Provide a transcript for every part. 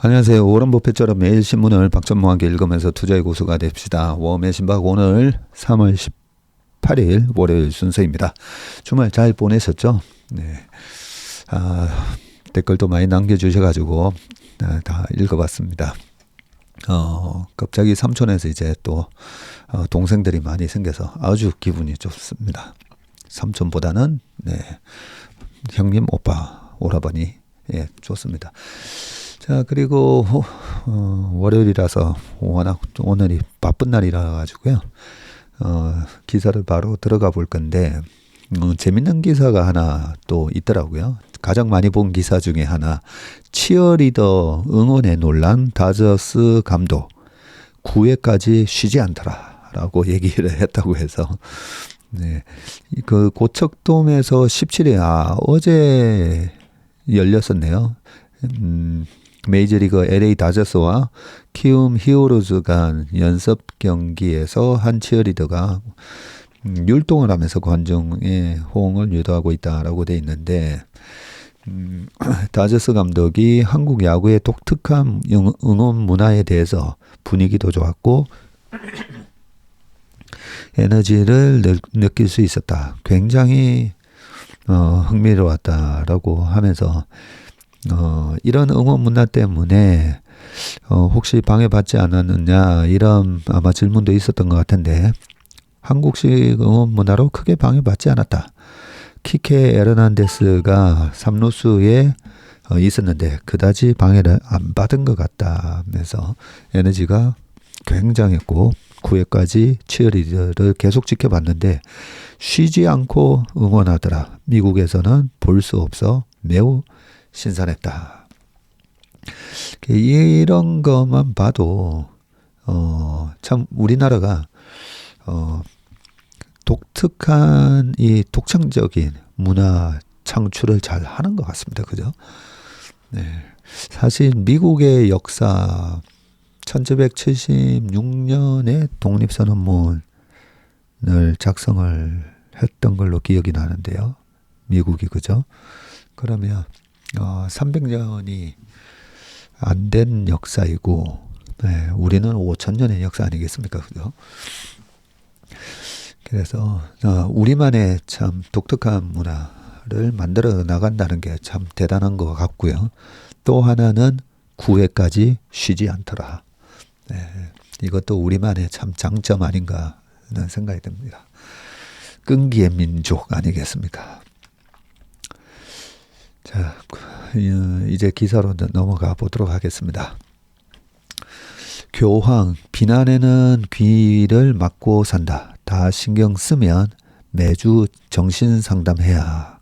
안녕하세요. 워런 버핏처럼 매일 신문을 박찬모와 함께 읽으면서 투자의 고수가 됩시다. 웜의 신박 오늘 3월 18일 월요일 순서입니다. 주말 잘 보내셨죠? 네. 댓글도 많이 남겨주셔가지고 다 읽어봤습니다. 갑자기 삼촌에서 이제 또 동생들이 많이 생겨서 아주 기분이 좋습니다. 삼촌보다는 형님, 오빠, 오라버니 좋습니다. 자, 그리고 월요일이라서 워낙 오늘이 바쁜 날이라 가지고요. 기사를 바로 들어가 볼 건데 재밌는 기사가 하나 또 있더라고요. 가장 많이 본 기사 중에 하나, 치어리더 응원에 놀란 다저스 감독 9회까지 쉬지 않더라라고 얘기를 했다고 해서 그 고척돔에서 17회 어제 열렸었네요. 메이저리그 LA 다저스와 키움 히어로즈 간 연습 경기에서 한 치어리더가 율동을 하면서 관중의 호응을 유도하고 있다라고 돼 있는데, 다저스 감독이 한국 야구의 독특한 응원 문화에 대해서 분위기도 좋았고 에너지를 느낄 수 있었다. 굉장히 흥미로웠다라고 하면서 이런 응원 문화 때문에 혹시 방해받지 않았느냐 이런 아마 질문도 있었던 것 같은데, 한국식 응원 문화로 크게 방해받지 않았다. 키케 에르난데스가 3루수에 있었는데 그다지 방해를 안 받은 것 같다 하면서 에너지가 굉장했고 9회까지 치어리더를 계속 지켜봤는데 쉬지 않고 응원하더라. 미국에서는 볼 수 없어 매우 신선했다. 이런 것만 봐도 참 우리나라가 독특한 이 독창적인 문화 창출을 잘 하는 것 같습니다. 그죠? 네. 사실 미국의 역사 1776년에 독립선언문을 작성을 했던 걸로 기억이 나는데요. 미국이, 그죠? 그러면 300년이 안 된 역사이고, 우리는 5000년의 역사 아니겠습니까? 그죠? 그래서 우리만의 참 독특한 문화를 만들어 나간다는 게 참 대단한 것 같고요. 또 하나는 9회까지 쉬지 않더라. 이것도 우리만의 참 장점 아닌가 하는 생각이 듭니다. 끈기의 민족 아니겠습니까? 자, 이제 기사로 넘어가 보도록 하겠습니다. 교황, 비난에는 귀를 막고 산다. 다 신경 쓰면 매주 정신 상담해야.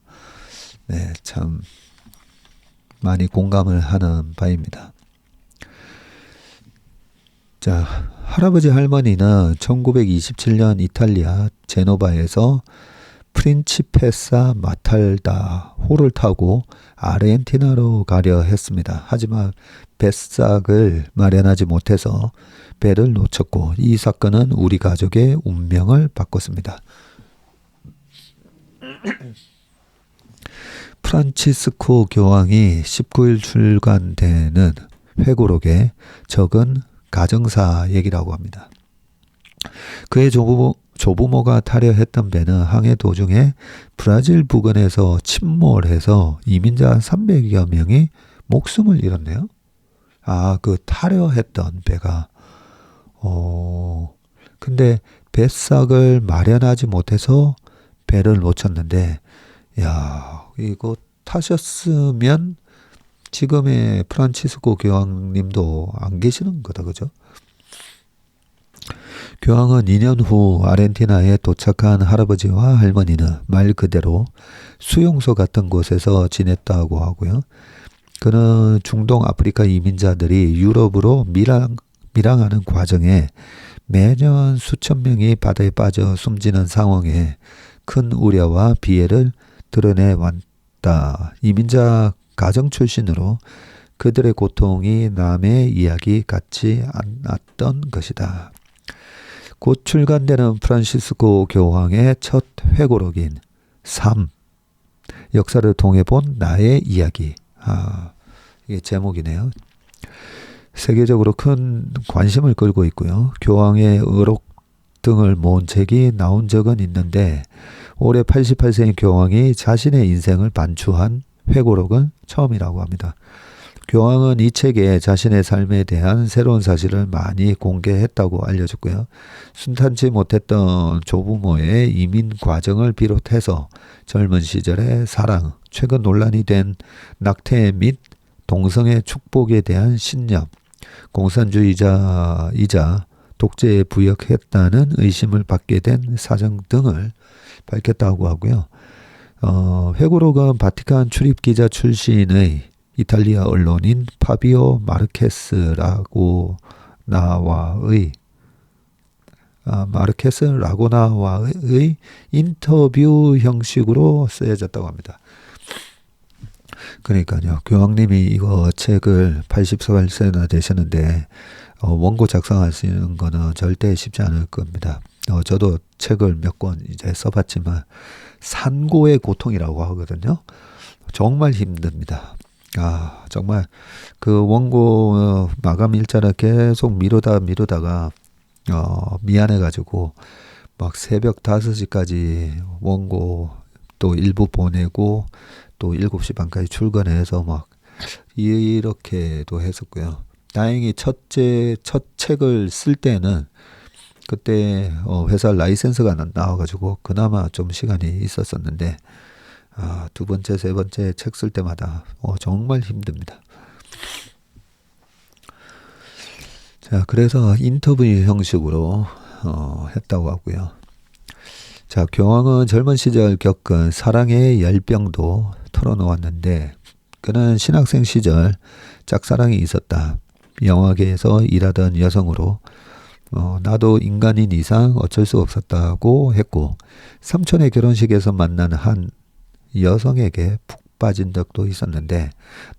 참 많이 공감을 하는 바입니다. 자, 할아버지 할머니는 1927년 이탈리아 제노바에서 프린치페사 마탈다호를 타고 아르헨티나로 가려 했습니다. 하지만 뱃삭을 마련하지 못해서 배를 놓쳤고, 이 사건은 우리 가족의 운명을 바꿨습니다. 프란치스코 교황이 19일 출간되는 회고록에 적은 가정사 얘기라고 합니다. 그의 조부모가 타려 했던 배는 항해 도중에 브라질 부근에서 침몰해서 이민자 300여 명이 목숨을 잃었네요. 그 타려 했던 배가 근데 뱃삭을 마련하지 못해서 배를 놓쳤는데, 이거 타셨으면 지금의 프란치스코 교황님도 안 계시는 거다, 그죠? 교황은 2년 후 아르헨티나에 도착한 할아버지와 할머니는 말 그대로 수용소 같은 곳에서 지냈다고 하고요. 그는 중동 아프리카 이민자들이 유럽으로 밀항하는 과정에 매년 수천 명이 바다에 빠져 숨지는 상황에 큰 우려와 비애를 드러내왔다. 이민자 가정 출신으로 그들의 고통이 남의 이야기 같지 않았던 것이다. 곧 출간되는 프란시스코 교황의 첫 회고록인 삶, 역사를 통해 본 나의 이야기. 이게 제목이네요. 세계적으로 큰 관심을 끌고 있고요. 교황의 의록 등을 모은 책이 나온 적은 있는데 올해 88세인 교황이 자신의 인생을 반추한 회고록은 처음이라고 합니다. 교황은 이 책에 자신의 삶에 대한 새로운 사실을 많이 공개했다고 알려졌고요. 순탄치 못했던 조부모의 이민 과정을 비롯해서 젊은 시절의 사랑, 최근 논란이 된 낙태 및 동성애 축복에 대한 신념, 공산주의자이자 독재에 부역했다는 의심을 받게 된 사정 등을 밝혔다고 하고요. 회고록은 바티칸 출입기자 출신의 이탈리아 언론인 파비오 마르케스 라고나와의 인터뷰 형식으로 쓰여졌다고 합니다. 그러니까요, 교황님이 이거 책을 88세나 되셨는데 원고 작성하시는 거는 절대 쉽지 않을 겁니다. 저도 책을 몇 권 이제 써봤지만 산고의 고통이라고 하거든요. 정말 힘듭니다. 정말 그 원고 마감 일자를 계속 미루다가 미안해가지고 막 새벽 5시까지 원고 또 일부 보내고 또 7시 반까지 출근해서 막 이렇게도 했었고요. 다행히 첫 책을 쓸 때는 그때 회사 라이센스가 나와가지고 그나마 좀 시간이 있었었는데 두 번째, 세 번째 책 쓸 때마다 정말 힘듭니다. 자, 그래서 인터뷰 형식으로 했다고 하고요. 자, 교황은 젊은 시절 겪은 사랑의 열병도 털어놓았는데 그는 신학생 시절 짝사랑이 있었다. 영화계에서 일하던 여성으로 나도 인간인 이상 어쩔 수 없었다고 했고 삼촌의 결혼식에서 만난 한 여성에게 푹 빠진 적도 있었는데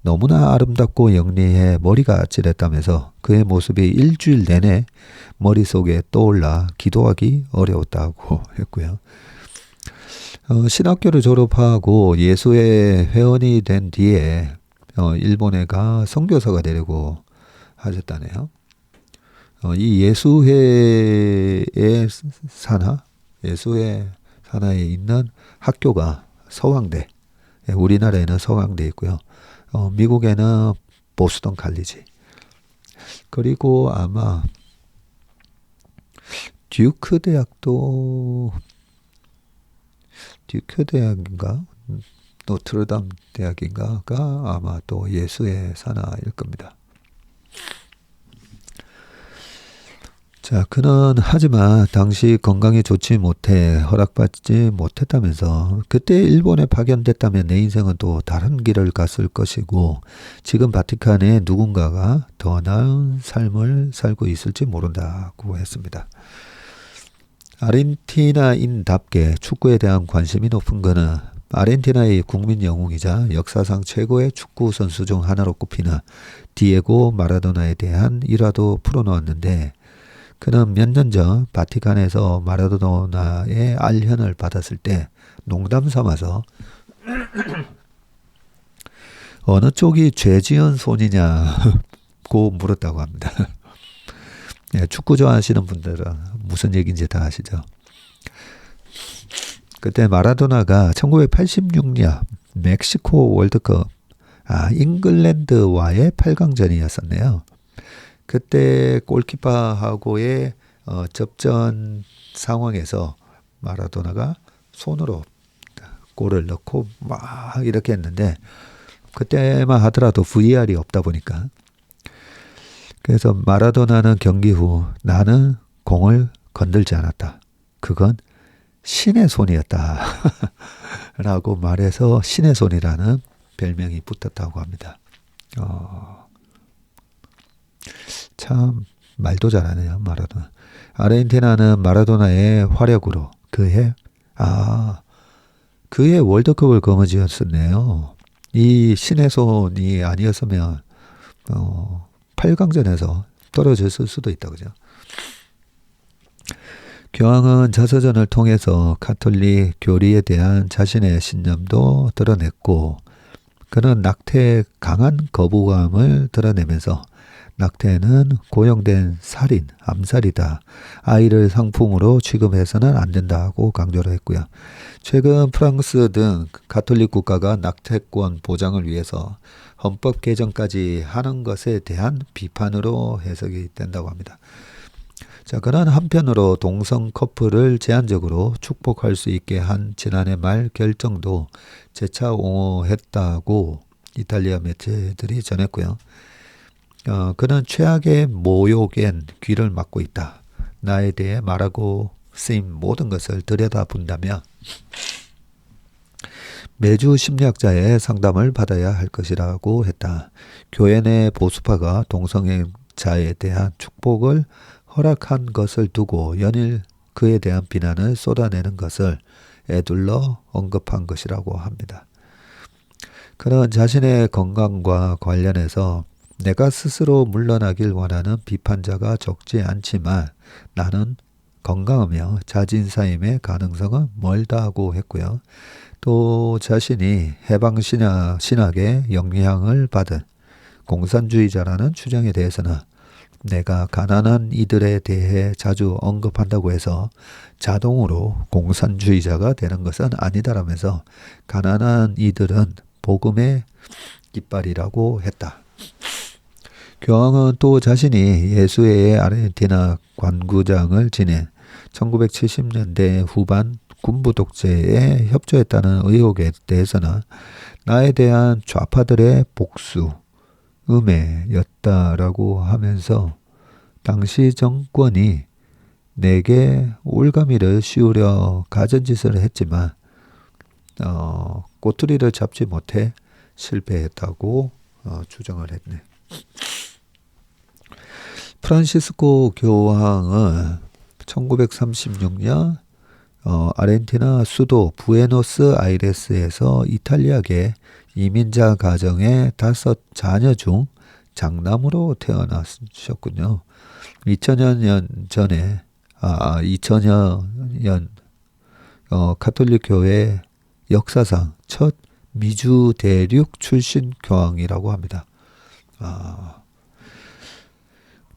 너무나 아름답고 영리해 머리가 아찔했다면서 그의 모습이 일주일 내내 머릿속에 떠올라 기도하기 어려웠다고 했고요. 신학교를 졸업하고 예수회 회원이 된 뒤에 일본에 가 선교사가 되려고 하셨다네요. 이 예수회 산하에 있는 학교가 서강대, 우리나라에는 서강대 있고요. 미국에는 보스턴 칼리지. 그리고 아마 듀크 대학인가 노트르담 대학인가가 아마 또 예수의 산하일 겁니다. 자, 그는 하지만 당시 건강이 좋지 못해 허락받지 못했다면서 그때 일본에 파견됐다면 내 인생은 또 다른 길을 갔을 것이고 지금 바티칸에 누군가가 더 나은 삶을 살고 있을지 모른다고 했습니다. 아르헨티나인답게 축구에 대한 관심이 높은 그는 아르헨티나의 국민 영웅이자 역사상 최고의 축구 선수 중 하나로 꼽히는 디에고 마라도나에 대한 일화도 풀어놓았는데 그는 몇 년 전 바티칸에서 마라도나의 알현을 받았을 때 농담 삼아서 어느 쪽이 죄지은 손이냐고 물었다고 합니다. 네, 축구 좋아하시는 분들은 무슨 얘기인지 다 아시죠? 그때 마라도나가 1986년 멕시코 월드컵 잉글랜드와의 8강전이었었네요. 그때 골키퍼하고의 접전 상황에서 마라도나가 손으로 골을 넣고 막 이렇게 했는데 그때만 하더라도 VR이 없다 보니까 그래서 마라도나는 경기 후 나는 공을 건들지 않았다. 그건 신의 손이었다. 라고 말해서 신의 손이라는 별명이 붙었다고 합니다. 참 말도 잘하네요. 마라도나. 아르헨티나는 마라도나의 활약으로 그해 월드컵을 거머쥐었었네요. 이 신의 손이 아니었으면 8강전에서 떨어졌을 수도 있다. 그죠? 교황은 자서전을 통해서 가톨릭 교리에 대한 자신의 신념도 드러냈고 그는 낙태에 강한 거부감을 드러내면서 낙태는 고용된 살인, 암살이다. 아이를 상품으로 취급해서는 안 된다고 강조를 했고요. 최근 프랑스 등 가톨릭 국가가 낙태권 보장을 위해서 헌법 개정까지 하는 것에 대한 비판으로 해석이 된다고 합니다. 자, 그는 한편으로 동성 커플을 제한적으로 축복할 수 있게 한 지난해 말 결정도 재차 옹호했다고 이탈리아 매체들이 전했고요. 그는 최악의 모욕엔 귀를 막고 있다. 나에 대해 말하고 쓰인 모든 것을 들여다본다며 매주 심리학자의 상담을 받아야 할 것이라고 했다. 교회 내 보수파가 동성애자에 대한 축복을 허락한 것을 두고 연일 그에 대한 비난을 쏟아내는 것을 에둘러 언급한 것이라고 합니다. 그는 자신의 건강과 관련해서 내가 스스로 물러나길 원하는 비판자가 적지 않지만 나는 건강하며 자진사임의 가능성은 멀다고 했고요. 또 자신이 해방신학의 영향을 받은 공산주의자라는 주장에 대해서는 내가 가난한 이들에 대해 자주 언급한다고 해서 자동으로 공산주의자가 되는 것은 아니다라면서 가난한 이들은 복음의 깃발이라고 했다. 교황은 또 자신이 예수회의 아르헨티나 관구장을 지낸 1970년대 후반 군부 독재에 협조했다는 의혹에 대해서는 나에 대한 좌파들의 복수, 음해였다라고 하면서 당시 정권이 내게 올가미를 씌우려 가전짓을 했지만 꼬투리를 잡지 못해 실패했다고 주장을 했네. 프란시스코 교황은 1936년 아르헨티나 수도 부에노스아이레스에서 이탈리아계 이민자 가정의 5 자녀 중 장남으로 태어나셨군요. 2000년 가톨릭 교회 역사상 첫 미주 대륙 출신 교황이라고 합니다.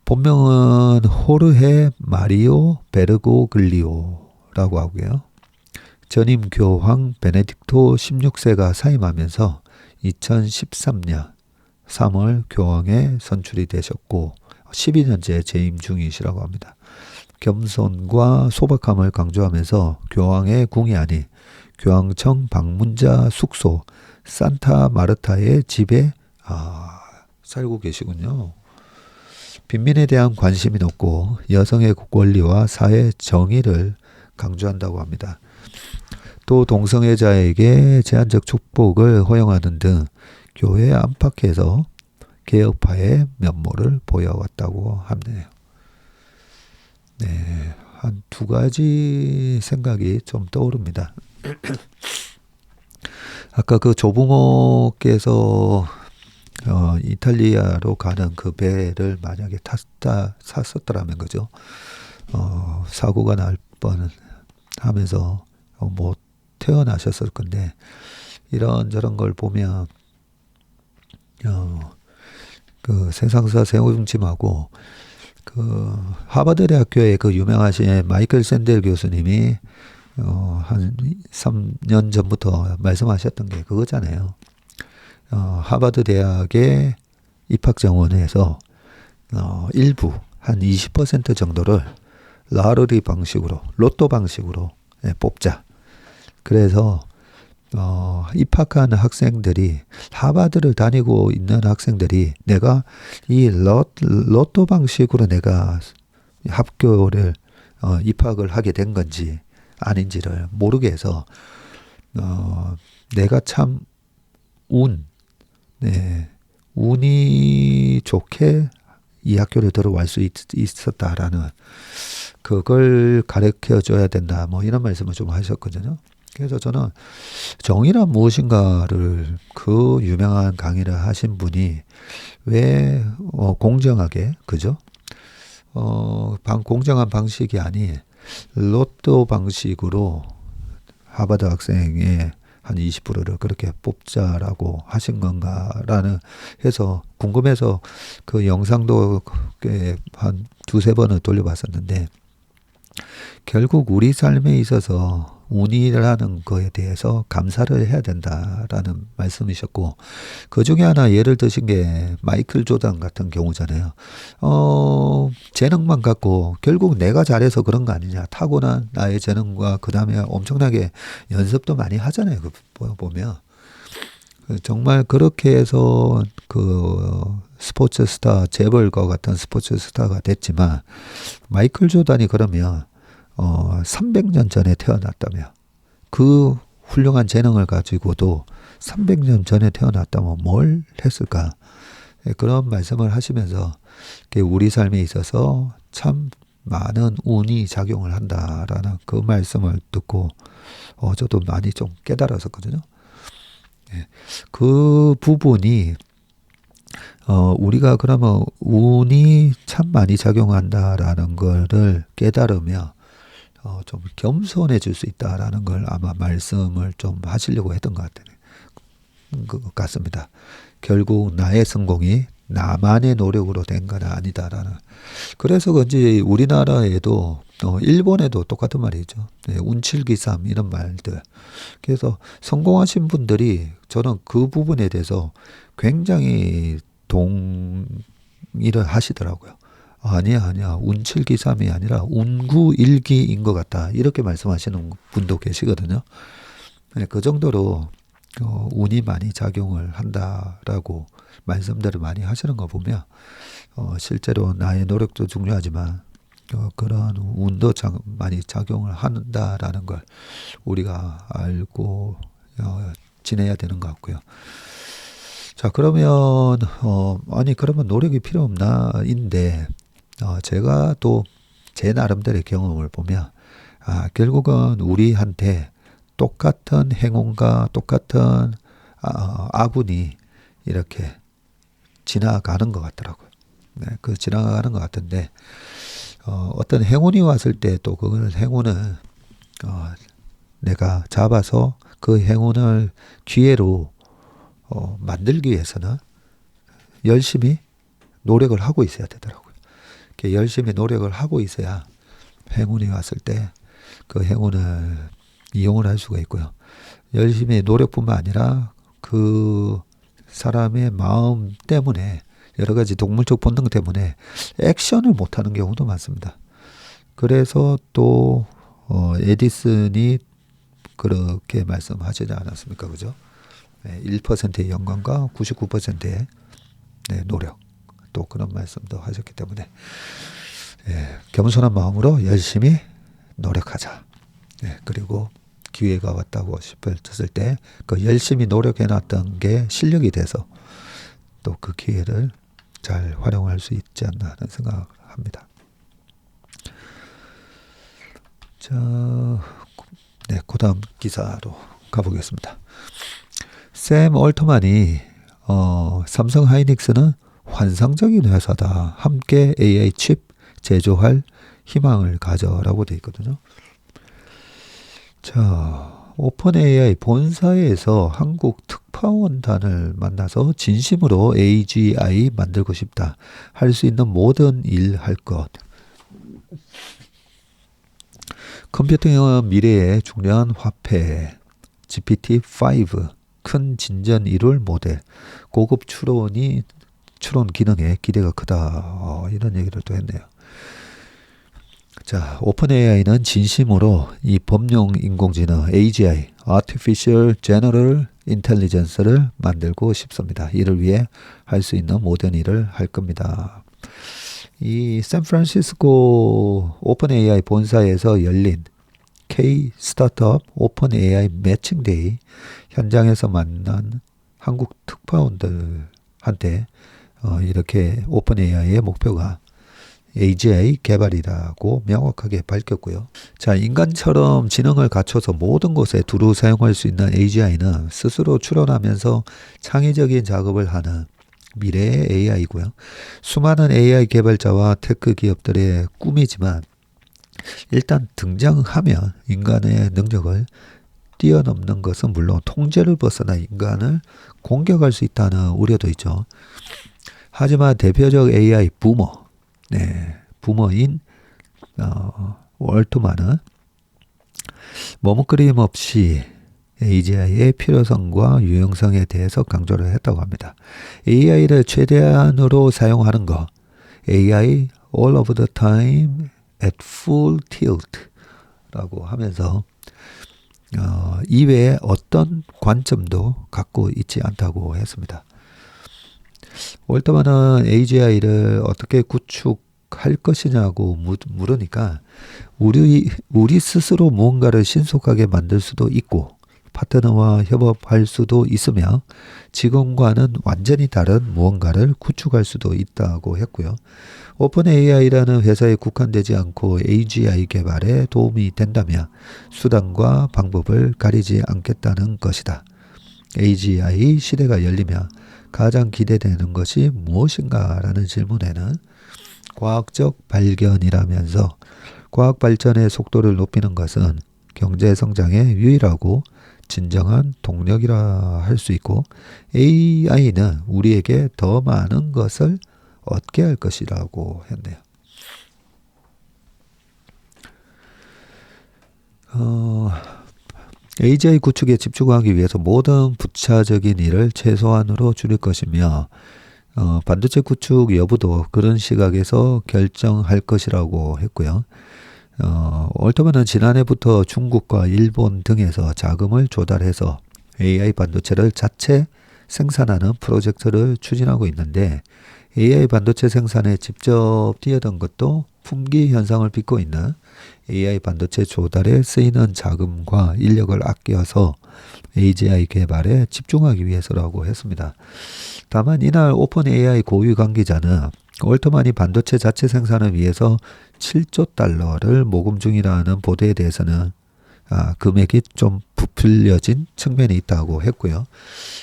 본명은 호르헤 마리오 베르고글리오라고 하고요. 전임 교황 베네딕토 16세가 사임하면서 2013년 3월 교황에 선출이 되셨고 12년째 재임 중이시라고 합니다. 겸손과 소박함을 강조하면서 교황의 궁이 아닌 교황청 방문자 숙소 산타 마르타의 집에 살고 계시군요. 빈민에 대한 관심이 높고 여성의 권리와 사회 정의를 강조한다고 합니다. 또 동성애자에게 제한적 축복을 허용하는 등 교회 안팎에서 개혁파의 면모를 보여왔다고 하네요. 네, 한 2가지 생각이 좀 떠오릅니다. 아까 그 조붕호께서 이탈리아로 가는 그 배를 만약에 탔었더라면 그죠? 사고가 날 뻔하면서 못 태어나셨을 건데 이런저런 걸 보면 그 세상사 세우중심하고 그 하버드 대학교의 그 유명하신 마이클 샌델 교수님이 한 3년 전부터 말씀하셨던 게 그거잖아요. 하버드 대학의 입학 정원에서 일부 한 20% 정도를 라르리 방식으로 로또 방식으로 뽑자. 그래서 입학한 학생들이 하버드를 다니고 있는 학생들이 내가 이 로또 방식으로 내가 학교를 입학을 하게 된 건지 아닌지를 모르게 해서 내가 참 운이 좋게 이 학교를 들어갈 수 있었다라는 그걸 가르쳐 줘야 된다. 뭐 이런 말씀을 좀 하셨거든요. 그래서 저는 정의란 무엇인가를 그 유명한 강의를 하신 분이 왜 공정하게 그죠? 공정한 방식이 아닌 로또 방식으로 하버드 학생의 한 20%를 그렇게 뽑자라고 하신 건가라는 해서 궁금해서 그 영상도 한 두세 번을 돌려봤었는데, 결국 우리 삶에 있어서 운이라는 거에 대해서 감사를 해야 된다라는 말씀이셨고, 그 중에 하나 예를 드신 게 마이클 조던 같은 경우잖아요. 재능만 갖고 결국 내가 잘해서 그런 거 아니냐. 타고난 나의 재능과 그 다음에 엄청나게 연습도 많이 하잖아요. 보면. 정말 그렇게 해서 그 스포츠 스타, 재벌과 같은 스포츠 스타가 됐지만, 마이클 조던이 그러면 300년 전에 태어났다며, 그 훌륭한 재능을 가지고도 300년 전에 태어났다면 뭘 했을까? 그런 말씀을 하시면서 우리 삶에 있어서 참 많은 운이 작용을 한다라는 그 말씀을 듣고 저도 많이 좀 깨달았었거든요. 그 부분이 우리가 그러면 운이 참 많이 작용한다라는 거를 깨달으며 좀 겸손해질 수 있다라는 걸 아마 말씀을 좀 하시려고 했던 것 같습니다. 결국 나의 성공이 나만의 노력으로 된 건 아니다라는. 그래서 그런지 우리나라에도 일본에도 똑같은 말이죠. 운칠기삼 이런 말들. 그래서 성공하신 분들이 저는 그 부분에 대해서 굉장히 동의를 하시더라고요. 아니야. 운칠기삼이 아니라 운구일기인 것 같다. 이렇게 말씀하시는 분도 계시거든요. 그 정도로 운이 많이 작용을 한다라고 말씀들을 많이 하시는 거 보면 실제로 나의 노력도 중요하지만 그런 운도 많이 작용을 한다라는 걸 우리가 알고 지내야 되는 것 같고요. 자, 그러면 그러면 노력이 필요 없나인데, 제가 또 제 나름대로의 경험을 보면 결국은 우리한테 똑같은 행운과 똑같은 아군이 이렇게 지나가는 것 같더라고요. 네, 그 지나가는 것 같은데, 어떤 행운이 왔을 때 또 그걸 행운을 내가 잡아서 그 행운을 기회로 만들기 위해서는 열심히 노력을 하고 있어야 되더라고요. 이렇게 열심히 노력을 하고 있어야 행운이 왔을 때 그 행운을 이용을 할 수가 있고요. 열심히 노력뿐만 아니라 그 사람의 마음 때문에, 여러 가지 동물적 본능 때문에 액션을 못하는 경우도 많습니다. 그래서 또 에디슨이 그렇게 말씀하시지 않았습니까? 그죠? 1%의 영광과 99%의 노력, 또 그런 말씀도 하셨기 때문에 겸손한 마음으로 열심히 노력하자. 그리고 기회가 왔다고 싶었을 때 그 열심히 노력해놨던 게 실력이 돼서 또 그 기회를 잘 활용할 수 있지 않나 하는 생각을 합니다. 자, 그 다음 기사로 가보겠습니다. 샘 올트만이 삼성 하이닉스는 환상적인 회사다. 함께 AI 칩 제조할 희망을 가져라고 되어 있거든요. 자, 오픈 AI 본사에서 한국 특파원단을 만나서 진심으로 AGI 만들고 싶다. 할 수 있는 모든 일 할 것. 컴퓨팅은 미래의 중요한 화폐. GPT-5 큰 진전 이룰 모델. 고급 추론 기능에 기대가 크다. 이런 얘기를 또 했네요. 자, 오픈 AI는 진심으로 이 범용 인공지능 AGI, Artificial General Intelligence를 만들고 싶습니다. 이를 위해 할 수 있는 모든 일을 할 겁니다. 이 샌프란시스코 오픈 AI 본사에서 열린 K 스타트업 오픈 AI 매칭데이 현장에서 만난 한국 특파원들한테 이렇게 오픈 AI의 목표가 AGI 개발이라고 명확하게 밝혔고요. 자, 인간처럼 지능을 갖춰서 모든 곳에 두루 사용할 수 있는 AGI는 스스로 추론하면서 창의적인 작업을 하는 미래의 AI고요. 수많은 AI 개발자와 테크 기업들의 꿈이지만 일단 등장하면 인간의 능력을 뛰어넘는 것은 물론 통제를 벗어나 인간을 공격할 수 있다는 우려도 있죠. 하지만 대표적 AI 부머, 부머인 월트만은 머뭇거림 없이 AGI의 필요성과 유용성에 대해서 강조를 했다고 합니다. AI를 최대한으로 사용하는 것, AI all of the time at full tilt 라고 하면서 이외에 어떤 관점도 갖고 있지 않다고 했습니다. 월터만은 AGI를 어떻게 구축할 것이냐고 물으니까 우리 스스로 무언가를 신속하게 만들 수도 있고 파트너와 협업할 수도 있으며 지금과는 완전히 다른 무언가를 구축할 수도 있다고 했고요. 오픈 AI라는 회사에 국한되지 않고 AGI 개발에 도움이 된다며 수단과 방법을 가리지 않겠다는 것이다. AGI 시대가 열리며 가장 기대되는 것이 무엇인가라는 질문에는 과학적 발견이라면서 과학 발전의 속도를 높이는 것은 경제 성장의 유일하고 진정한 동력이라 할 수 있고 AI는 우리에게 더 많은 것을 얻게 할 것이라고 했네요. AGI 구축에 집중하기 위해서 모든 부차적인 일을 최소한으로 줄일 것이며 반도체 구축 여부도 그런 시각에서 결정할 것이라고 했고요. 월터만은 지난해부터 중국과 일본 등에서 자금을 조달해서 AI 반도체를 자체 생산하는 프로젝트를 추진하고 있는데 AI 반도체 생산에 직접 뛰어든 것도 품귀 현상을 빚고 있는 AI 반도체 조달에 쓰이는 자금과 인력을 아껴서 AGI 개발에 집중하기 위해서라고 했습니다. 다만 이날 오픈 AI 고위 관계자는 월터만이 반도체 자체 생산을 위해서 7조 달러를 모금 중이라는 보도에 대해서는 금액이 좀 부풀려진 측면이 있다고 했고요.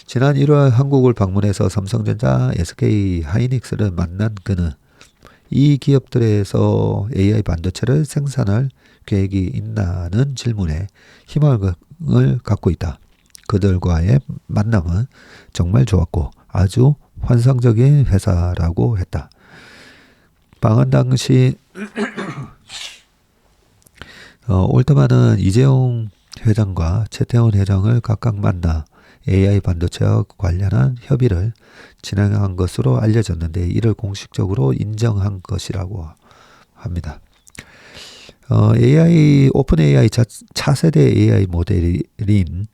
지난 1월 한국을 방문해서 삼성전자, SK 하이닉스를 만난 그는 이 기업들에서 AI 반도체를 생산할 계획이 있나는 질문에 희망을 갖고 있다. 그들과의 만남은 정말 좋았고 아주 환상적인 회사라고 했다. 방한 당시 올트만은 이재용 회장과 최태원 회장을 각각 만나 AI 반도체와 관련한 협의를 진행한 것으로 알려졌는데 이를 공식적으로 인정한 것이라고 합니다. 오픈 AI 차세대 AI 모델인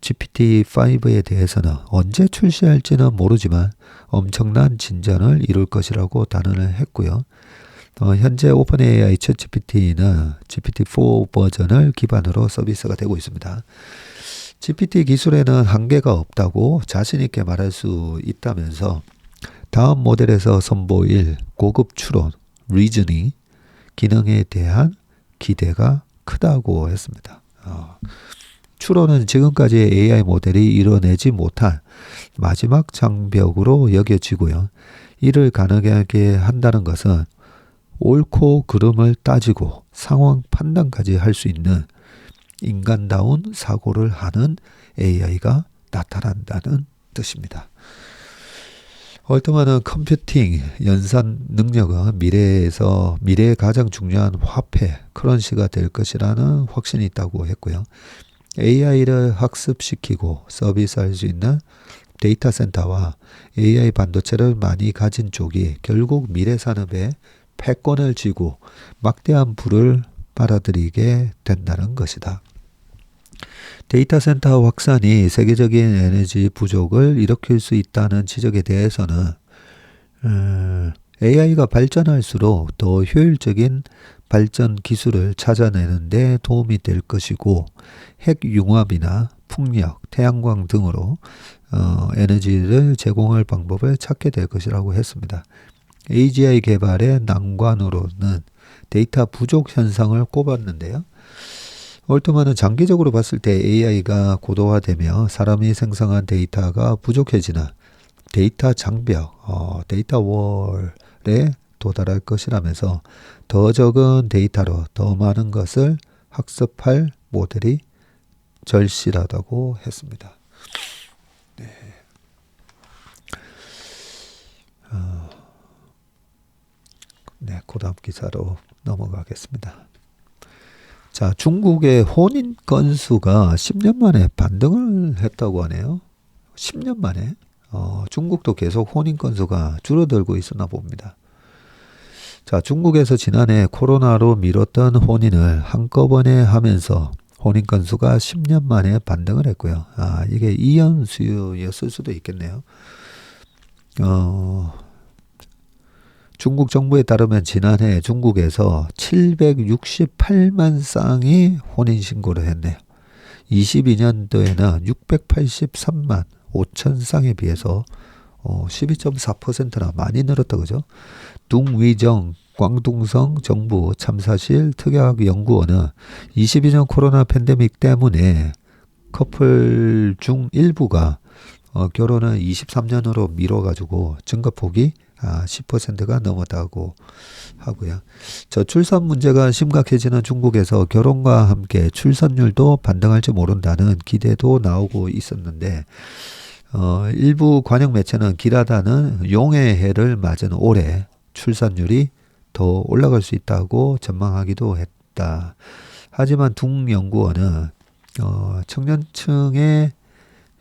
GPT-5에 대해서는 언제 출시할지는 모르지만 엄청난 진전을 이룰 것이라고 단언을 했고요. 현재 오픈 AI 챗GPT는 GPT-4 버전을 기반으로 서비스가 되고 있습니다. GPT 기술에는 한계가 없다고 자신 있게 말할 수 있다면서 다음 모델에서 선보일 고급 추론, 리즈닝 기능에 대한 기대가 크다고 했습니다. 추론은 지금까지의 AI 모델이 이뤄내지 못한 마지막 장벽으로 여겨지고요. 이를 가능하게 한다는 것은 옳고 그름을 따지고 상황 판단까지 할 수 있는 인간다운 사고를 하는 AI가 나타난다는 뜻입니다. 월트만은 컴퓨팅 연산 능력은 미래의 가장 중요한 화폐, 커런시가 될 것이라는 확신이 있다고 했고요. AI를 학습시키고 서비스할 수 있는 데이터 센터와 AI 반도체를 많이 가진 쪽이 결국 미래 산업에 패권을 쥐고 막대한 부를 빨아들이게 된다는 것이다. 데이터 센터 확산이 세계적인 에너지 부족을 일으킬 수 있다는 지적에 대해서는 AI가 발전할수록 더 효율적인 발전 기술을 찾아내는 데 도움이 될 것이고 핵융합이나 풍력, 태양광 등으로 에너지를 제공할 방법을 찾게 될 것이라고 했습니다. AGI 개발의 난관으로는 데이터 부족 현상을 꼽았는데요. 월트만은 장기적으로 봤을 때 AI가 고도화되며 사람이 생성한 데이터가 부족해지는 데이터 장벽, 데이터 월에 도달할 것이라면서 더 적은 데이터로 더 많은 것을 학습할 모델이 절실하다고 했습니다. 네, 그 다음 기사로 넘어가겠습니다. 자, 중국의 혼인 건수가 10년 만에 반등을 했다고 하네요. 10년 만에. 중국도 계속 혼인 건수가 줄어들고 있었나 봅니다. 자, 중국에서 지난해 코로나로 미뤘던 혼인을 한꺼번에 하면서 혼인 건수가 10년 만에 반등을 했고요. 이게 이연수였을 수도 있겠네요. 중국 정부에 따르면 지난해 중국에서 768만 쌍이 혼인신고를 했네요. 22년도에는 683만 5천 쌍에 비해서 12.4%나 많이 늘었다 그죠? 둥위정 광둥성 정부 참사실 특약연구원은 22년 코로나 팬데믹 때문에 커플 중 일부가 결혼을 23년으로 미뤄가지고 증가폭이 10%가 넘었다고 하고요. 저출산 문제가 심각해지는 중국에서 결혼과 함께 출산율도 반등할지 모른다는 기대도 나오고 있었는데 일부 관영 매체는 길하다는 용의 해를 맞은 올해 출산율이 더 올라갈 수 있다고 전망하기도 했다. 하지만 둥연구원은 청년층의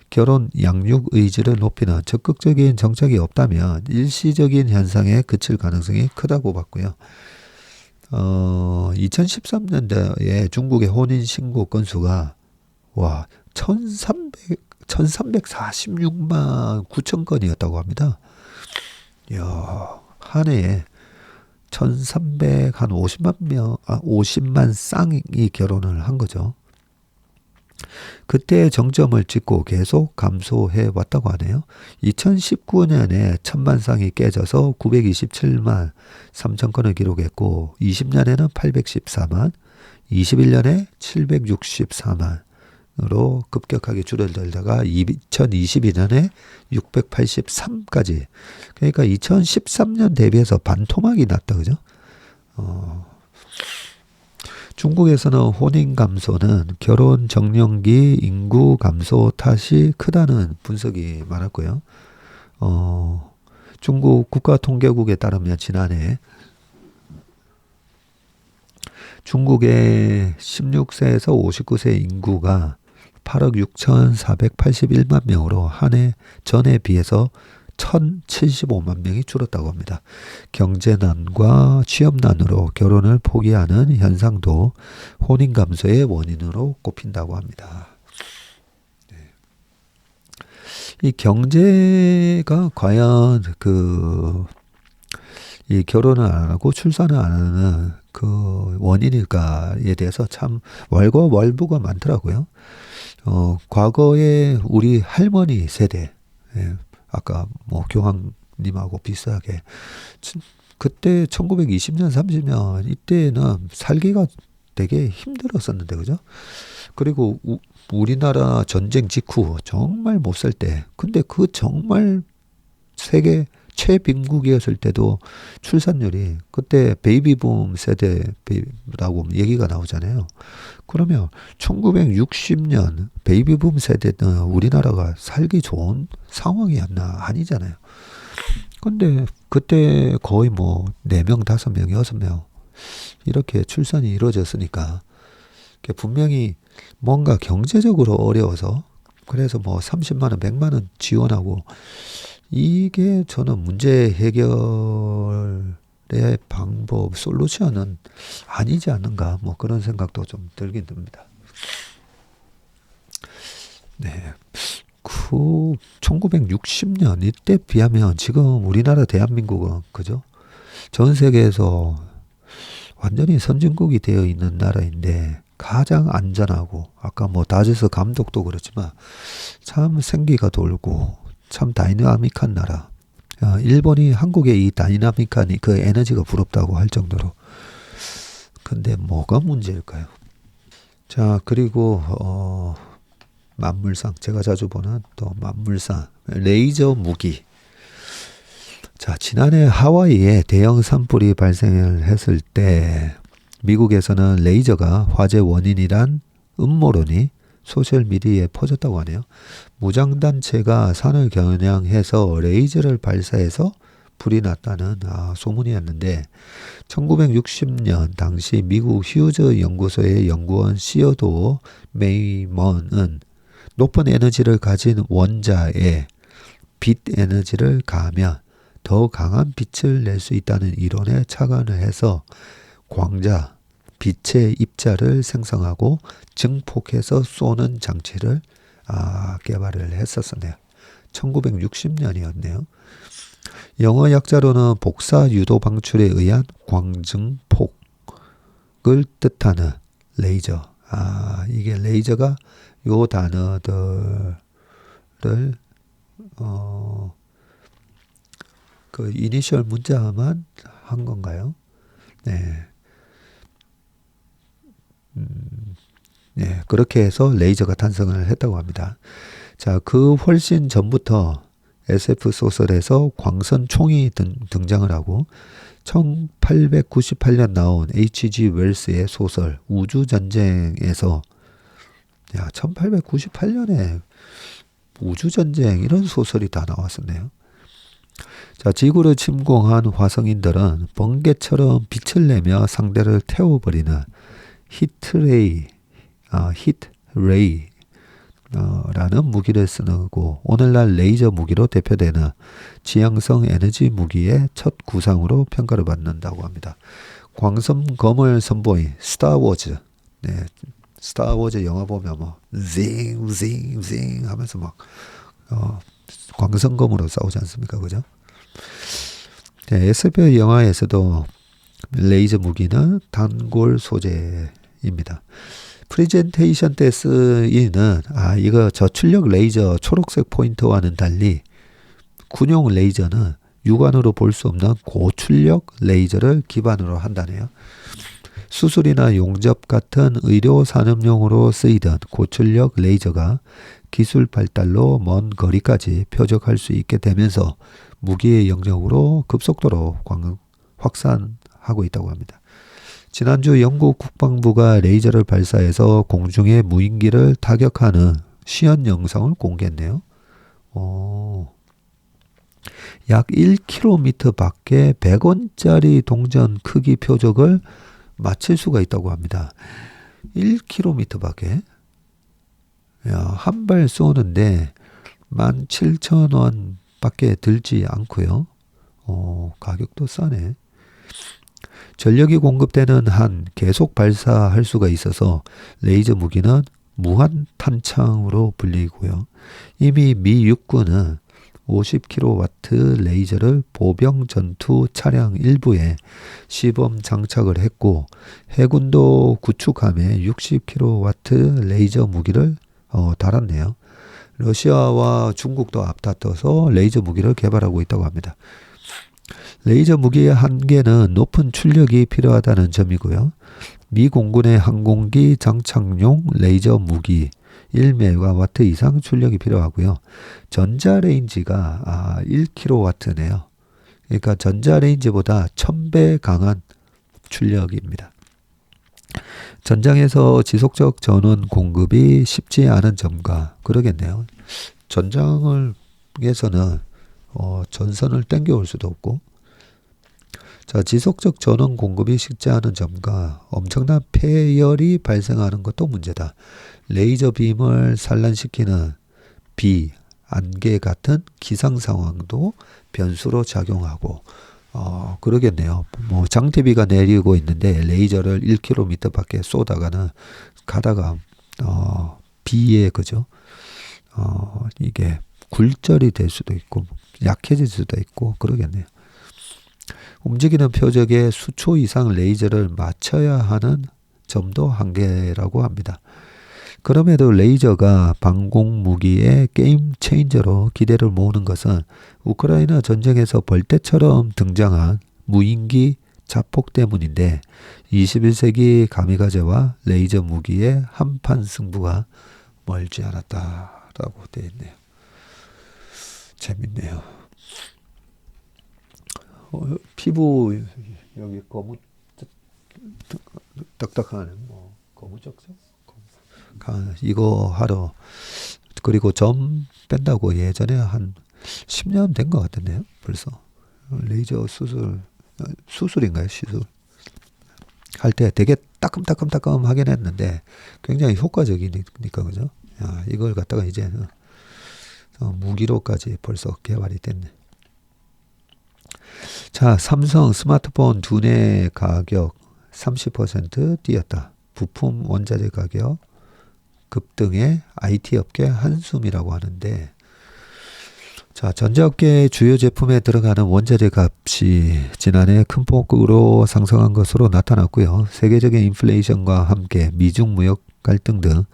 결혼 양육 의지를 높이는 적극적인 정책이 없다면 일시적인 현상에 그칠 가능성이 크다고 봤고요. 2013년도에 중국의 혼인신고 건수가 1346만 9천 건이었다고 합니다. 한 해에 50만 쌍이 결혼을 한 거죠. 그때 정점을 찍고 계속 감소해 왔다고 하네요. 2019년에 1000만 쌍이 깨져서 927만 3천 건을 기록했고 20년에는 814만, 21년에 764만으로 급격하게 줄어들다가 2022년에 683까지. 그러니까 2013년 대비해서 반토막이 났다 그죠? 중국에서는 혼인 감소는 결혼 정년기 인구 감소 탓이 크다는 분석이 많았고요. 중국 국가통계국에 따르면 지난해 중국의 16세에서 59세 인구가 8억 6,481만 명으로 한 해 전에 비해서 1,075만 명이 줄었다고 합니다. 경제난과 취업난으로 결혼을 포기하는 현상도 혼인 감소의 원인으로 꼽힌다고 합니다. 이 경제가 과연 이 결혼을 안 하고 출산을 안 하는 그 원인일까에 대해서 참 왈가왈부가 많더라고요. 과거에 우리 할머니 세대, 아까 교황님하고 비슷하게 그때 1920년 30년 이때는 살기가 되게 힘들었었는데 그죠? 그리고 우리나라 전쟁 직후 정말 못 살 때, 근데 그 정말 세계 최빈국이었을 때도 출산율이 그때 베이비붐 세대라고 얘기가 나오잖아요. 그러면 1960년 베이비붐 세대는 우리나라가 살기 좋은 상황이었나? 아니잖아요. 근데 그때 거의 4명, 5명, 6명 이렇게 출산이 이루어졌으니까 분명히 뭔가 경제적으로 어려워서 그래서 30만 원, 100만 원 지원하고 이게 저는 문제 해결의 방법, 솔루션은 아니지 않는가 그런 생각도 좀 들긴 듭니다. 네. 1960년 이때 비하면 지금 우리나라 대한민국은 그죠? 전 세계에서 완전히 선진국이 되어 있는 나라인데 가장 안전하고 아까 다저스 감독도 그렇지만 참 생기가 돌고 참 다이나믹한 나라. 일본이 한국의 이 다이나믹한 그 에너지가 부럽다고 할 정도로. 근데 뭐가 문제일까요? 자, 그리고 만물상, 제가 자주 보는 또 만물상 레이저 무기. 자, 지난해 하와이에 대형 산불이 발생을 했을 때 미국에서는 레이저가 화재 원인이란 음모론이 소셜미디어에 퍼졌다고 하네요. 무장단체가 산을 겨냥해서 레이저를 발사해서 불이 났다는 소문이었는데 1960년 당시 미국 휴즈 연구소의 연구원 시어도 메이먼은 높은 에너지를 가진 원자에 빛 에너지를 가하면 더 강한 빛을 낼 수 있다는 이론에 착안을 해서 광자, 빛의 입자를 생성하고 증폭해서 쏘는 장치를 개발을 했었네요. 1960년이었네요. 영어 약자로는 복사 유도 방출에 의한 광증폭을 뜻하는 레이저. 이게 레이저가 요 단어들을 그 이니셜 문자만 한 건가요? 네. 네, 그렇게 해서 레이저가 탄생을 했다고 합니다. 자, 그 훨씬 전부터 SF 소설에서 광선총이 등장을 하고 1898년 나온 H.G. 웰스의 소설 우주전쟁에서 1898년에 우주전쟁 이런 소설이 다 나왔었네요. 자, 지구를 침공한 화성인들은 번개처럼 빛을 내며 상대를 태워버리는 히트레이 라는 무기를 쓰고 오늘날 레이저 무기로 대표되는 지향성 에너지 무기의 첫 구상으로 평가를 받는다고 합니다. 광선검을 선보인 스타워즈, 네, 스타워즈 영화 보면 뭐 징징징 하면서 막 광선검으로 싸우지 않습니까, 그죠? 네, SF 영화에서도 레이저 무기는 단골 소재입니다. 프레젠테이션 때 쓰이는 이거 저출력 레이저 초록색 포인트와는 달리 군용 레이저는 육안으로 볼 수 없는 고출력 레이저를 기반으로 한다네요. 수술이나 용접 같은 의료 산업용으로 쓰이던 고출력 레이저가 기술 발달로 먼 거리까지 표적할 수 있게 되면서 무기의 영역으로 급속도로 확산하고 있다고 합니다. 지난주 영국 국방부가 레이저를 발사해서 공중의 무인기를 타격하는 시연 영상을 공개했네요. 약 1km 밖에 100원짜리 동전 크기 표적을 맞힐 수가 있다고 합니다. 1km 밖에 한 발 쏘는데 17,000원 밖에 들지 않고요. 가격도 싸네. 전력이 공급되는 한 계속 발사할 수가 있어서 레이저 무기는 무한 탄창으로 불리고요. 이미 미 육군은 50kW 레이저를 보병 전투 차량 일부에 시범 장착을 했고 해군도 구축함에 60kW 레이저 무기를 달았네요. 러시아와 중국도 앞다퉈서 레이저 무기를 개발하고 있다고 합니다. 레이저 무기의 한계는 높은 출력이 필요하다는 점이고요. 미 공군의 항공기 장착용 레이저 무기 1메가와트 이상 출력이 필요하고요. 전자레인지가 1kW네요. 그러니까 전자레인지보다 1000배 강한 출력입니다. 전장에서 지속적 전원 공급이 쉽지 않은 점과 그러겠네요. 전장에서는 전선을 땡겨올 수도 없고 자, 지속적 전원 공급이 쉽지 않은 점과 엄청난 폐열이 발생하는 것도 문제다. 레이저 빔을 산란시키는 비, 안개 같은 기상 상황도 변수로 작용하고 그러겠네요. 뭐 장대비가 내리고 있는데 레이저를 1km 밖에 쏘다가는 가다가 비에 그죠? 이게 굴절이 될 수도 있고 약해질 수도 있고 그러겠네요. 움직이는 표적에 수초 이상 레이저를 맞춰야 하는 점도 한계라고 합니다. 그럼에도 레이저가 방공 무기의 게임 체인저로 기대를 모으는 것은 우크라이나 전쟁에서 벌떼처럼 등장한 무인기 자폭 때문인데 21세기 가미가제와 레이저 무기의 한판 승부가 멀지 않았다라고 되어 있네요. 재밌네요. 피부 여기 거무 딱딱하네. 뭐 거무적적? 이거 하러 그리고 점 뺀다고 예전에 한 10년 된 것 같은데요. 벌써 레이저 수술인가요? 시술 할 때 되게 따끔따끔 하긴 했는데 굉장히 효과적이니까 그죠? 야, 이걸 갖다가 이제 무기로까지 벌써 개발이 됐네. 자, 삼성 스마트폰 두뇌 가격 30% 뛰었다. 부품 원자재 가격 급등에 IT 업계 한숨이라고 하는데, 자, 전자업계의 주요 제품에 들어가는 원자재 값이 지난해 큰 폭으로 상승한 것으로 나타났고요. 세계적인 인플레이션과 함께 미중 무역 갈등 등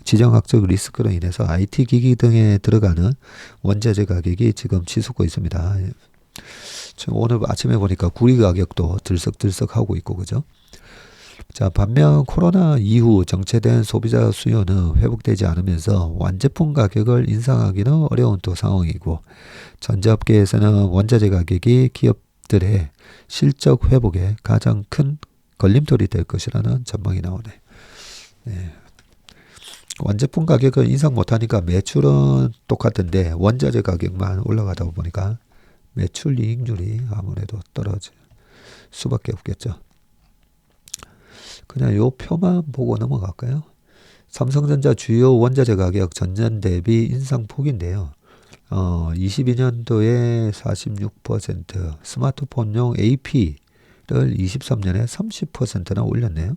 지정학적 리스크로 인해서 IT 기기 등에 들어가는 원자재 가격이 지금 치솟고 있습니다. 지금 오늘 아침에 보니까 구리 가격도 들썩들썩하고 있고 그죠? 자, 반면 코로나 이후 정체된 소비자 수요는 회복되지 않으면서 완제품 가격을 인상하기는 어려운 또 상황이고, 전자업계에서는 원자재 가격이 기업들의 실적 회복에 가장 큰 걸림돌이 될 것이라는 전망이 나오네. 네. 완제품 가격을 인상 못하니까 매출은 똑같은데 원자재 가격만 올라가다 보니까 매출 이익률이 아무래도 떨어질 수밖에 없겠죠. 그냥 요 표만 보고 넘어갈까요? 삼성전자 주요 원자재 가격 전년 대비 인상폭인데요. 22년도에 46%, 스마트폰용 AP를 23년에 30%나 올렸네요.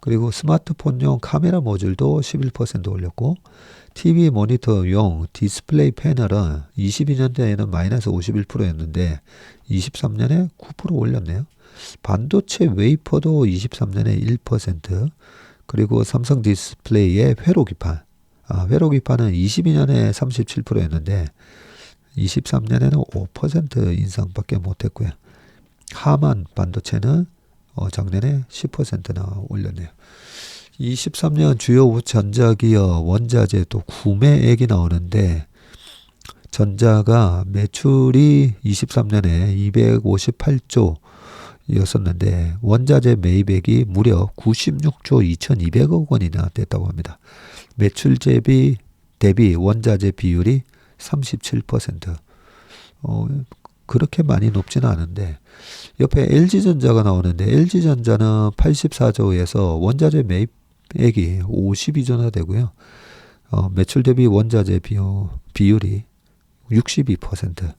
그리고 스마트폰용 카메라 모듈도 11% 올렸고, TV 모니터용 디스플레이 패널은 22년도에는 마이너스 51%였는데 23년에 9% 올렸네요. 반도체 웨이퍼도 23년에 1%, 그리고 삼성 디스플레이의 회로기판, 회로기판은 22년에 37%였는데 23년에는 5% 인상밖에 못했고요. 하만 반도체는 작년에 10%나 올렸네요. 23년 주요 전자기업 원자재 또 구매액이 나오는데, 전자가 매출이 23년에 258조 였었는데 원자재 매입액이 무려 96조 2200억 원이나 됐다고 합니다. 매출 대비 원자재 비율이 37%. 그렇게 많이 높지는 않은데, 옆에 LG전자가 나오는데 LG전자는 84조에서 원자재 매입액이 52조나 되고요. 매출 대비 원자재 비율이 62%.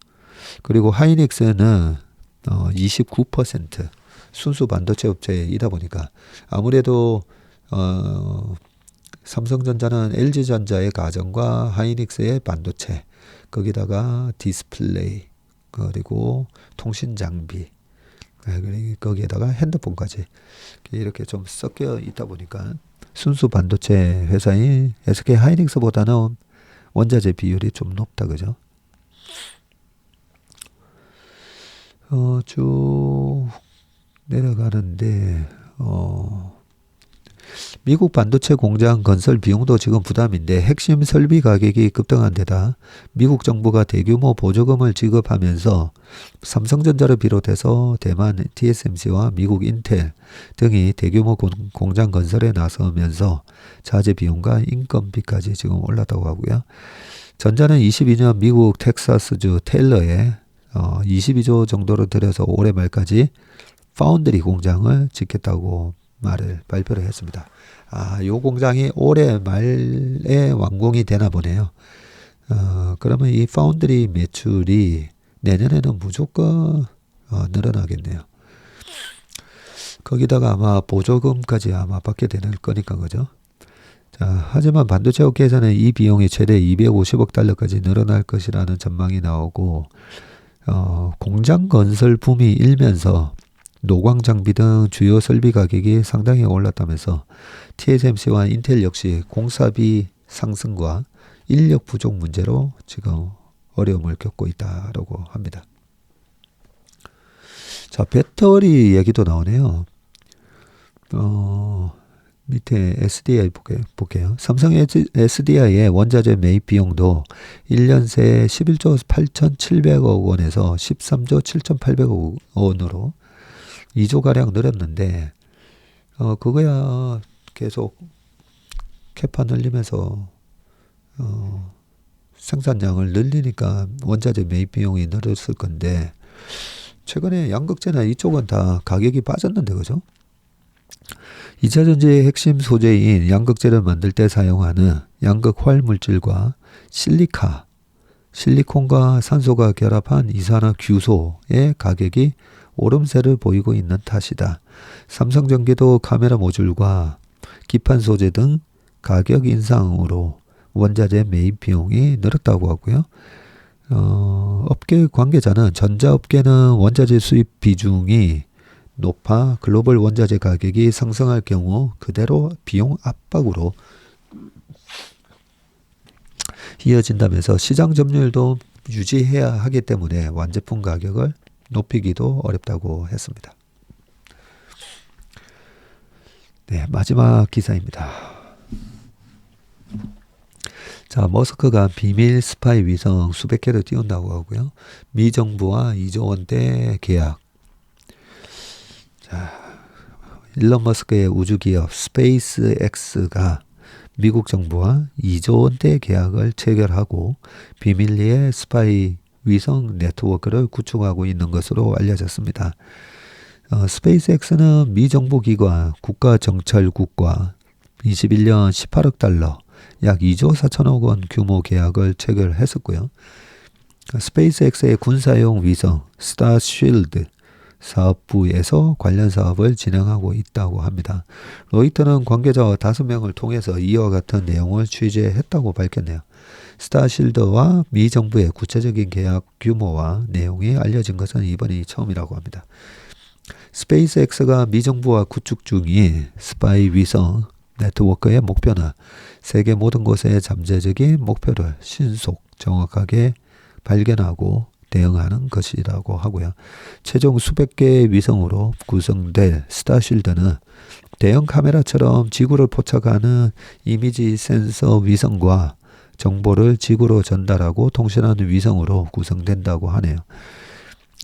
그리고 하이닉스는 29%. 순수 반도체 업체이다 보니까 아무래도 삼성전자는 LG전자의 가전과 하이닉스의 반도체, 거기다가 디스플레이, 그리고 통신 장비, 거기에다가 핸드폰까지 이렇게 좀 섞여 있다 보니까 순수 반도체 회사인 SK 하이닉스보다는 원자재 비율이 좀 높다 그죠? 쭉 내려가는데 미국 반도체 공장 건설 비용도 지금 부담인데, 핵심 설비 가격이 급등한 데다 미국 정부가 대규모 보조금을 지급하면서 삼성전자를 비롯해서 대만 TSMC와 미국 인텔 등이 대규모 공장 건설에 나서면서 자재 비용과 인건비까지 지금 올랐다고 하고요. 전자는 22년 미국 텍사스주 테일러에 22조 정도로 들여서 올해 말까지 파운드리 공장을 짓겠다고 발표를 했습니다. 요 공장이 올해 말에 완공이 되나 보네요. 그러면 이 파운드리 매출이 내년에는 무조건 늘어나겠네요. 거기다가 아마 보조금까지 아마 받게 되는 거니까 그죠? 자, 하지만 반도체 업계에서는 이 비용이 최대 250억 달러까지 늘어날 것이라는 전망이 나오고, 공장 건설 붐이 일면서 노광 장비 등 주요 설비 가격이 상당히 올랐다면서 TSMC와 인텔 역시 공사비 상승과 인력 부족 문제로 지금 어려움을 겪고 있다고 합니다. 자, 배터리 얘기도 나오네요. 밑에 SDI 볼게요. 삼성 SDI의 원자재 매입 비용도 1년 새 11조 8,700억 원에서 13조 7,800억 원으로 2조가량 늘었는데, 그거야 계속 캐파 늘리면서 생산량을 늘리니까 원자재 매입 비용이 늘었을 건데 최근에 양극재나 이쪽은 다 가격이 빠졌는데 그죠? 2차 전지의 핵심 소재인 양극재를 만들 때 사용하는 양극 활 물질과 실리콘과 산소가 결합한 이산화규소의 가격이 오름세를 보이고 있는 탓이다. 삼성전기도 카메라 모듈과 기판 소재 등 가격 인상으로 원자재 매입 비용이 늘었다고 하고요. 업계 관계자는 전자업계는 원자재 수입 비중이 높아 글로벌 원자재 가격이 상승할 경우 그대로 비용 압박으로 이어진다면서 시장 점유율도 유지해야 하기 때문에 완제품 가격을 높이기도 어렵다고 했습니다. 네, 마지막 기사입니다. 자, 머스크가 비밀 스파이 위성 수백 개를 띄운다고 하고요. 미 정부와 2조 원대 계약. 자, 일론 머스크의 우주기업 스페이스X가 미국 정부와 2조 원대 계약을 체결하고 비밀리에 스파이 위성 네트워크를 구축하고 있는 것으로 알려졌습니다. 스페이스X는 미 정부 기관 국가정찰국과 21년 18억 달러, 약 2조 4천억 원 규모 계약을 체결했었고요. 스페이스X의 군사용 위성 스타쉴드 사업부에서 관련 사업을 진행하고 있다고 합니다. 로이터는 관계자 5명을 통해서 이와 같은 내용을 취재했다고 밝혔네요. 스타쉴드와 미 정부의 구체적인 계약 규모와 내용이 알려진 것은 이번이 처음이라고 합니다. 스페이스X가 미 정부와 구축 중인 스파이 위성 네트워크의 목표는 세계 모든 곳의 잠재적인 목표를 신속 정확하게 발견하고 대응하는 것이라고 하고요. 최종 수백 개의 위성으로 구성될 스타쉴드는 대형 카메라처럼 지구를 포착하는 이미지 센서 위성과 정보를 지구로 전달하고 통신하는 위성으로 구성된다고 하네요.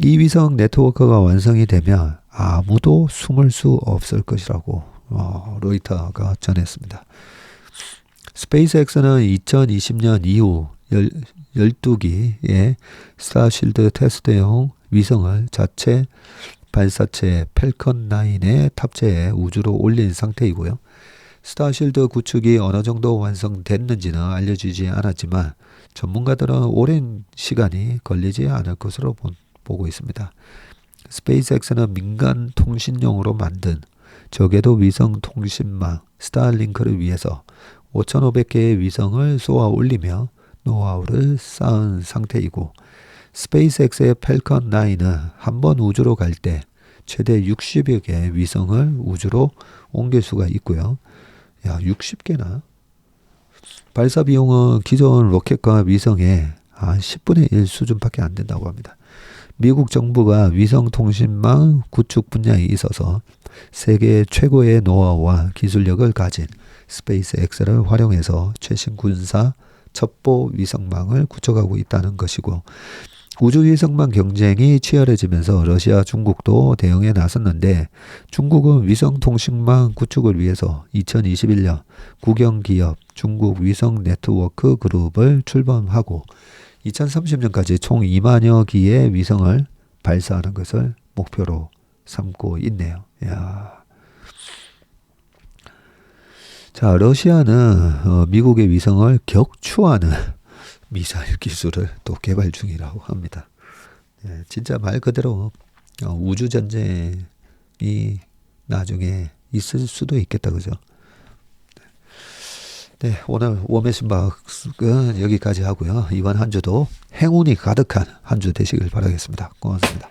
이 위성 네트워크가 완성이 되면 아무도 숨을 수 없을 것이라고 로이터가 전했습니다. 스페이스X는 2020년 이후 12기의 스타쉴드 테스트용 위성을 자체 발사체 펠컨 9에 탑재해 우주로 올린 상태이고요. 스타쉴드 구축이 어느 정도 완성됐는지는 알려지지 않았지만 전문가들은 오랜 시간이 걸리지 않을 것으로 보고 있습니다. 스페이스X는 민간 통신용으로 만든 저궤도 위성 통신망 스타링크를 위해서 5,500개의 위성을 쏘아 올리며 노하우를 쌓은 상태이고 스페이스X의 펠컨 9은 한 번 우주로 갈 때 최대 60여 개의 위성을 우주로 옮길 수가 있고요. 60개나? 발사 비용은 기존 로켓과 위성의 한 10분의 1 수준밖에 안 된다고 합니다. 미국 정부가 위성 통신망 구축 분야에 있어서 세계 최고의 노하우와 기술력을 가진 스페이스X를 활용해서 최신 군사 첩보 위성망을 구축하고 있다는 것이고, 우주 위성망 경쟁이 치열해지면서 러시아, 중국도 대응에 나섰는데 중국은 위성 통신망 구축을 위해서 2021년 국영기업 중국 위성 네트워크 그룹을 출범하고 2030년까지 총 2만여 기의 위성을 발사하는 것을 목표로 삼고 있네요. 자, 러시아는 미국의 위성을 격추하는 미사일 기술을 또 개발 중이라고 합니다. 진짜 말 그대로 우주 전쟁이 나중에 있을 수도 있겠다, 그죠? 네, 오늘 워메신박은 여기까지 하고요. 이번 한 주도 행운이 가득한 한 주 되시길 바라겠습니다. 고맙습니다.